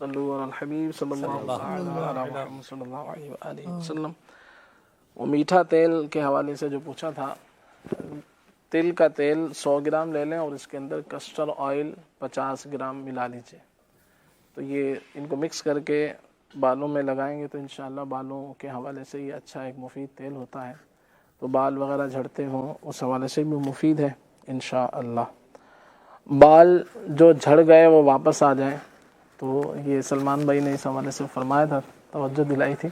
صلو علی الحبیب صلی اللہ تعالی علی محمد صلی اللہ علیہ وآلہ وسلم۔ وہ میٹھا تیل کے حوالے سے جو پوچھا تھا، تل کا تیل 100 گرام لے لیں اور اس کے اندر کسٹر آئل 50 گرام ملا لیجیے، تو یہ ان کو مکس کر کے بالوں میں لگائیں گے تو انشاءاللہ بالوں کے حوالے سے یہ اچھا ایک مفید تیل ہوتا ہے، تو بال وغیرہ جھڑتے ہوں اس حوالے سے بھی مفید ہے انشاءاللہ۔ بال جو جھڑ گئے وہ واپس آ جائیں، تو یہ سلمان بھائی نے اس حوالے سے فرمایا تھا، توجہ دلائی تھی،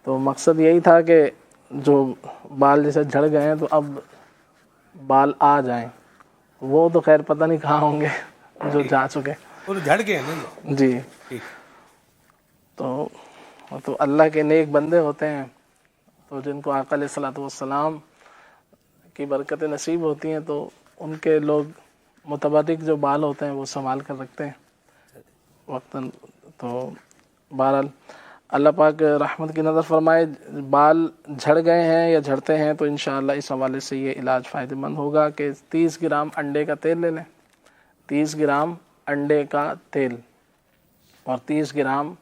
تو مقصد یہی تھا کہ جو بال جیسے جھڑ گئے ہیں تو اب بال آ جائیں، وہ تو خیر پتہ نہیں کہاں ہوں گے جو جا چکے، وہ تو جھڑ گئے نا جی، تو اللہ کے نیک بندے ہوتے ہیں، تو جن کو آقا علیہ الصلوۃ والسلام کی برکتیں نصیب ہوتی ہیں تو ان کے لوگ متبرک جو بال ہوتے ہیں وہ سنبھال کر رکھتے ہیں وقتاً۔ تو بہرحال اللہ پاک رحمت کی نظر فرمائے، بال جھڑ گئے ہیں یا جھڑتے ہیں تو انشاءاللہ اس حوالے سے یہ علاج فائدہ مند ہوگا کہ 30 گرام انڈے کا تیل لے لیں، 30 گرام انڈے کا تیل اور 30 گرام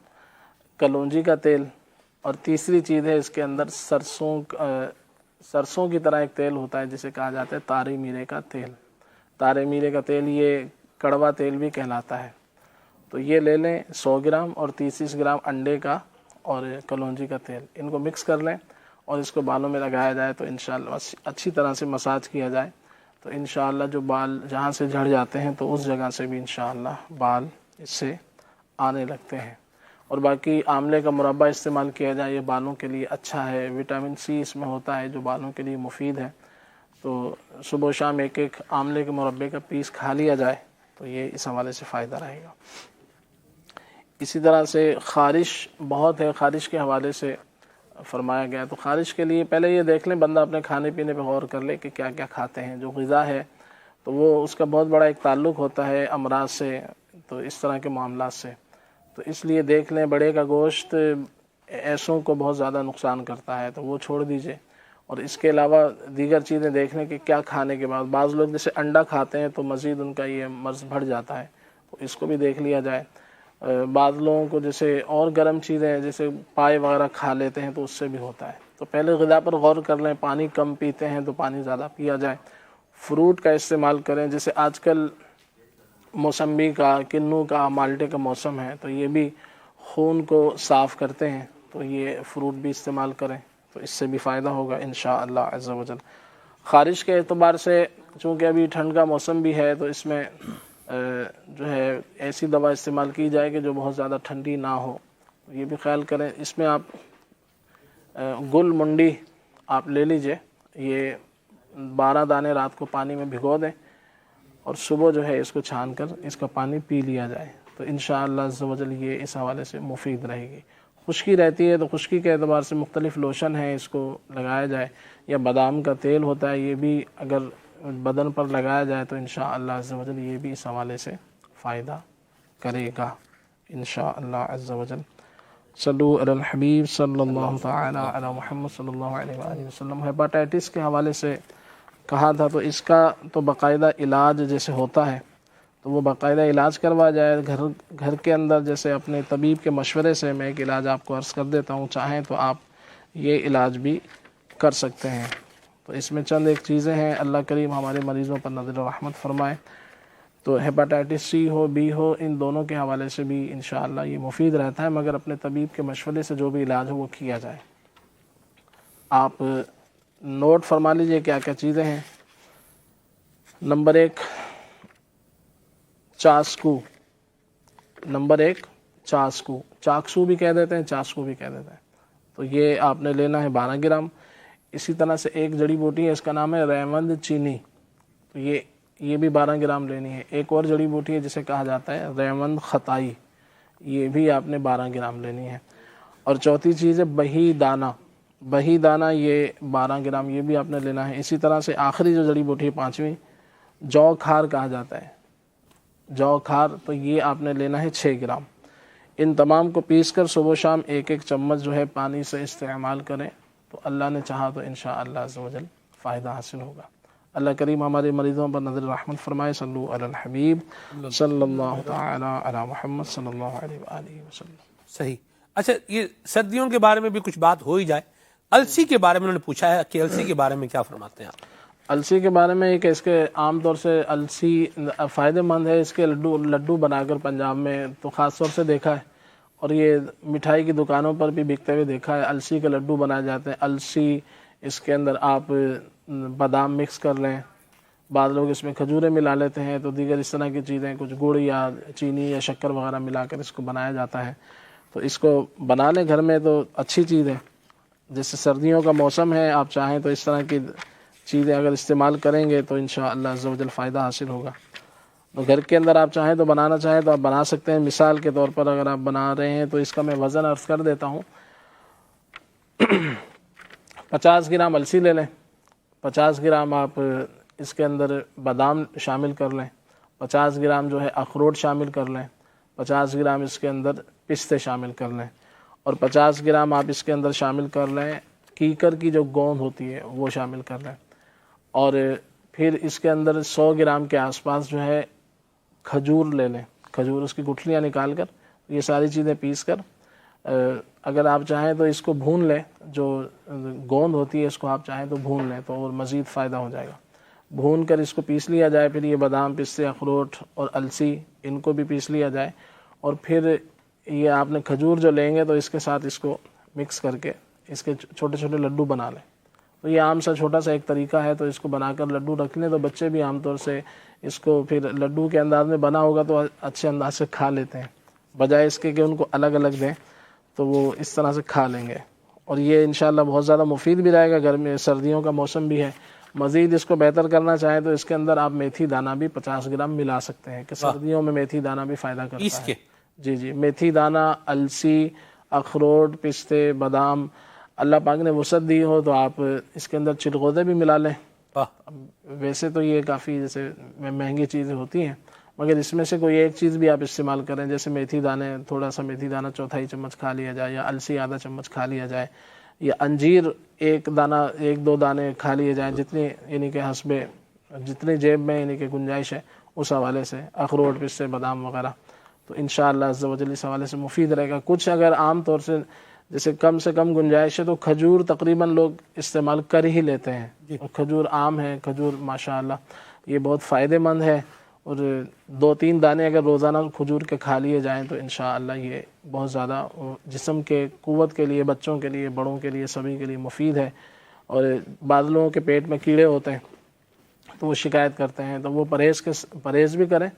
کلونجی کا تیل، اور تیسری چیز ہے اس کے اندر سرسوں کی طرح ایک تیل ہوتا ہے جسے کہا جاتا ہے تارے میرے کا تیل۔ تارے میرے کا تیل یہ کڑوا تیل بھی کہلاتا ہے، تو یہ لے لیں 100 گرام اور 30 گرام انڈے کا اور کلونجی کا تیل، ان کو مکس کر لیں اور اس کو بالوں میں لگایا جائے تو انشاءاللہ اچھی طرح سے مساج کیا جائے تو انشاءاللہ جو بال جہاں سے جھڑ جاتے ہیں تو اس جگہ سے بھی انشاءاللہ بال اس سے آنے لگتے ہیں۔ اور باقی آملے کا مربع استعمال کیا جائے، یہ بالوں کے لیے اچھا ہے، وٹامن سی اس میں ہوتا ہے جو بالوں کے لیے مفید ہے، تو صبح و شام ایک ایک آملے کے مربے کا پیس کھا لیا جائے تو یہ اس حوالے سے فائدہ رہے گا۔ اسی طرح سے خارش بہت ہے، خارش کے حوالے سے فرمایا گیا، تو خارش کے لیے پہلے یہ دیکھ لیں بندہ اپنے کھانے پینے پہ غور کر لے کہ کیا کیا کھاتے ہیں، جو غذا ہے تو وہ اس کا بہت بڑا ایک تعلق ہوتا ہے امراض سے، تو اس طرح کے معاملات سے، تو اس لیے دیکھ لیں بڑے کا گوشت ایسوں کو بہت زیادہ نقصان کرتا ہے تو وہ چھوڑ دیجئے، اور اس کے علاوہ دیگر چیزیں دیکھ لیں کہ کیا کھانے کے بعد بعض لوگ جیسے انڈا کھاتے ہیں تو مزید ان کا یہ مرض بڑھ جاتا ہے، تو اس کو بھی دیکھ لیا جائے۔ بعض لوگوں کو جیسے اور گرم چیزیں جیسے پائے وغیرہ کھا لیتے ہیں تو اس سے بھی ہوتا ہے، تو پہلے غذا پر غور کر لیں، پانی کم پیتے ہیں تو پانی زیادہ پیا جائے، فروٹ کا استعمال کریں، جیسے آج کل موسمبی کا، کنو کا، مالٹے کا موسم ہے تو یہ بھی خون کو صاف کرتے ہیں، تو یہ فروٹ بھی استعمال کریں تو اس سے بھی فائدہ ہوگا انشاءاللہ عز و جل۔ خارش کے اعتبار سے چونکہ ابھی ٹھنڈ کا موسم بھی ہے تو اس میں جو ہے ایسی دوا استعمال کی جائے کہ جو بہت زیادہ ٹھنڈی نہ ہو، یہ بھی خیال کریں۔ اس میں آپ گل منڈی آپ لے لیجئے، یہ 12 دانے رات کو پانی میں بھگو دیں اور صبح جو ہے اس کو چھان کر اس کا پانی پی لیا جائے تو انشاءاللہ عز و جل یہ اس حوالے سے مفید رہے گی۔ خشکی رہتی ہے تو خشکی کے اعتبار سے مختلف لوشن ہیں، اس کو لگایا جائے، یا بادام کا تیل ہوتا ہے یہ بھی اگر بدن پر لگایا جائے تو انشاءاللہ عز و جل یہ بھی اس حوالے سے فائدہ کرے گا انشاءاللہ عز و جل۔ صلو علی الحبیب صلی اللہ تعالی علی محمد صلی اللہ علیہ وآلہ وسلم۔ ہیپاٹائٹس کے حوالے سے کہا تھا تو اس کا تو باقاعدہ علاج جیسے ہوتا ہے تو وہ باقاعدہ علاج کروا جائے گھر کے اندر، جیسے اپنے طبیب کے مشورے سے۔ میں ایک علاج آپ کو عرض کر دیتا ہوں، چاہیں تو آپ یہ علاج بھی کر سکتے ہیں۔ تو اس میں چند ایک چیزیں ہیں، اللہ کریم ہمارے مریضوں پر نظر رحمت فرمائے۔ تو ہیپاٹائٹس سی ہو، بی ہو، ان دونوں کے حوالے سے بھی انشاءاللہ یہ مفید رہتا ہے، مگر اپنے طبیب کے مشورے سے جو بھی علاج ہو وہ کیا جائے۔ آپ نوٹ فرما لیجئے کیا کیا چیزیں ہیں۔ نمبر 1 چاسکو، نمبر 1 چاسکو، چاکسو بھی کہہ دیتے ہیں، چاسکو بھی کہہ دیتے ہیں، تو یہ آپ نے لینا ہے 12 گرام۔ اسی طرح سے ایک جڑی بوٹی ہے، اس کا نام ہے ریوند چینی، تو یہ بھی 12 گرام لینی ہے۔ ایک اور جڑی بوٹی ہے جسے کہا جاتا ہے ریوند خطائی، یہ بھی آپ نے 12 گرام لینی ہے۔ اور چوتھی چیز ہے بہی دانہ، بہی دانہ یہ 12 گرام یہ بھی آپ نے لینا ہے۔ اسی طرح سے آخری جو جڑی بوٹی ہے 5ویں، جو کھار کہا جاتا ہے، جو کھار، تو یہ آپ نے لینا ہے 6 گرام۔ ان تمام کو پیس کر صبح و شام ایک ایک چمچ جو ہے پانی سے استعمال کریں تو اللہ نے چاہا تو انشاءاللہ عز و جل فائدہ حاصل ہوگا۔ اللہ کریم ہمارے مریضوں پر نظر رحمت فرمائے. صلو علی الحبیب صلی اللہ تعالی علی محمد صلی اللہ علیہ وآلہ وسلم. صحیح. اچھا یہ سردیوں کے بارے میں بھی کچھ بات ہو ہی جائے. السی کے بارے میں انہوں نے پوچھا ہے کہ السی کے بارے میں کیا فرماتے ہیں آپ؟ السی کے بارے میں کہ اس کے عام طور سے السی فائدہ مند ہے. اس کے لڈو بنا کر پنجاب میں تو خاص طور سے دیکھا ہے, اور یہ مٹھائی کی دکانوں پر بھی بکتے ہوئے دیکھا ہے. السی کے لڈو بنائے جاتے ہیں. السی اس کے اندر آپ بادام مکس کر لیں, بعض لوگ اس میں کھجوریں ملا لیتے ہیں, تو دیگر اس طرح کی چیزیں کچھ گڑ یا چینی یا شکر وغیرہ ملا کر اس کو بنایا جاتا ہے. تو اس کو بنا لیں گھر میں تو اچھی چیز ہے. جیسے سردیوں کا موسم ہے, آپ چاہیں تو اس طرح کی چیزیں اگر استعمال کریں گے تو انشاءاللہ عز و جل فائدہ حاصل ہوگا. تو گھر کے اندر آپ چاہیں تو بنانا چاہیں تو آپ بنا سکتے ہیں. مثال کے طور پر اگر آپ بنا رہے ہیں تو اس کا میں وزن عرض کر دیتا ہوں. 50 گرام السی لے لیں, 50 گرام آپ اس کے اندر بادام شامل کر لیں, 50 گرام جو ہے اخروٹ شامل کر لیں, 50 گرام اس کے اندر پستے شامل کر لیں, اور 50 گرام آپ اس کے اندر شامل کر لیں کیکر کی جو گوند ہوتی ہے وہ شامل کر لیں. اور پھر اس کے اندر 100 گرام کے آس پاس جو ہے کھجور لے لیں. کھجور اس کی گٹھلیاں نکال کر یہ ساری چیزیں پیس کر اگر آپ چاہیں تو اس کو بھون لیں. جو گوند ہوتی ہے اس کو آپ چاہیں تو بھون لیں تو اور مزید فائدہ ہو جائے گا. بھون کر اس کو پیس لیا جائے. پھر یہ بادام پستے اخروٹ اور السی ان کو بھی پیس لیا جائے, اور پھر یہ آپ نے کھجور جو لیں گے تو اس کے ساتھ اس کو مکس کر کے اس کے چھوٹے چھوٹے لڈو بنا لیں. تو یہ عام سا چھوٹا سا ایک طریقہ ہے. تو اس کو بنا کر لڈو رکھ لیں تو بچے بھی عام طور سے اس کو پھر لڈو کے انداز میں بنا ہوگا تو اچھے انداز سے کھا لیتے ہیں, بجائے اس کے کہ ان کو الگ الگ دیں تو وہ اس طرح سے کھا لیں گے. اور یہ انشاءاللہ بہت زیادہ مفید بھی رہے گا. گرمی سردیوں کا موسم بھی ہے. مزید اس کو بہتر کرنا چاہیں تو اس کے اندر آپ میتھی دانہ بھی 50 گرام ملا سکتے ہیں کہ سردیوں میں میتھی دانہ بھی فائدہ کرتا ہے. جی میتھی دانہ, السی, اخروٹ, پستے, بادام, اللہ پاک نے وسعت دی ہو تو آپ اس کے اندر چلغوزے بھی ملا لیں. ویسے تو یہ کافی جیسے مہنگی چیزیں ہوتی ہیں, مگر اس میں سے کوئی ایک چیز بھی آپ استعمال کریں. جیسے میتھی دانے, تھوڑا سا میتھی دانہ چوتھائی چمچ کھا لیا جائے, یا السی آدھا چمچ کھا لیا جائے, یا انجیر ایک دو دانے کھا لیے جائیں, جتنی یعنی کہ حسب جتنی جیب میں یعنی کہ گنجائش ہے اس حوالے سے. اخروٹ, پستے, بادام وغیرہ تو انشاءاللہ عز و جل اس حوالے سے مفید رہے گا. کچھ اگر عام طور سے کم گنجائش ہے تو کھجور تقریباً لوگ استعمال کر ہی لیتے ہیں. اور کھجور عام ہے, کھجور ماشاءاللہ یہ بہت فائدہ مند ہے. اور 2-3 دانے اگر روزانہ کھجور کے کھا لیے جائیں تو انشاءاللہ یہ بہت زیادہ جسم کے قوت کے لیے, بچوں کے لیے, بڑوں کے لیے, سبھی کے لیے مفید ہے. اور بعض لوگوں کے پیٹ میں کیڑے ہوتے ہیں تو وہ شکایت کرتے ہیں تو وہ پرہیز بھی کریں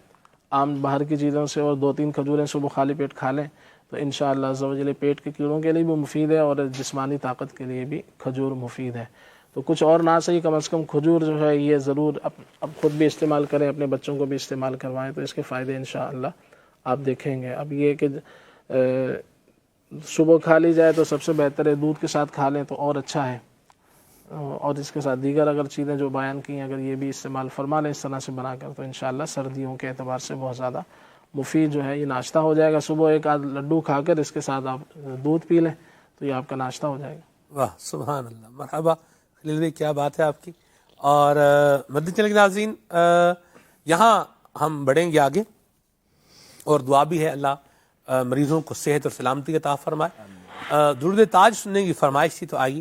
عام باہر کی چیزوں سے, اور 2-3 کھجوریں صبح خالی پیٹ کھا لیں تو انشاءاللہ عز و جل پیٹ کے کیڑوں کے لیے بھی مفید ہے, اور جسمانی طاقت کے لیے بھی کھجور مفید ہے. تو کچھ اور نہ صحیح کم از کم کھجور جو ہے یہ ضرور اب خود بھی استعمال کریں, اپنے بچوں کو بھی استعمال کروائیں تو اس کے فائدے انشاءاللہ آپ دیکھیں گے. اب یہ کہ صبح کھا لی جائے تو سب سے بہتر ہے, دودھ کے ساتھ کھا لیں تو اور اچھا ہے. اور اس کے ساتھ دیگر اگر چیزیں جو بیان کی ہیں اگر یہ بھی استعمال فرما لیں اس طرح سے بنا کر تو انشاءاللہ سردیوں کے اعتبار سے بہت زیادہ مفید جو ہے یہ ناشتہ ہو جائے گا. صبح ایک آدھ لڈو کھا کر اس کے ساتھ آپ دودھ پی لیں تو یہ آپ کا ناشتہ ہو جائے گا. واہ سبحان اللہ, مرحبا خلیل بھائی, کیا بات ہے آپ کی. اور مدنی چینل کے ناظرین, یہاں ہم بڑھیں گے آگے اور دعا بھی ہے اللہ مریضوں کو صحت اور سلامتی عطا فرمائے. درود تاج سننے کی فرمائش تھی تو آئیے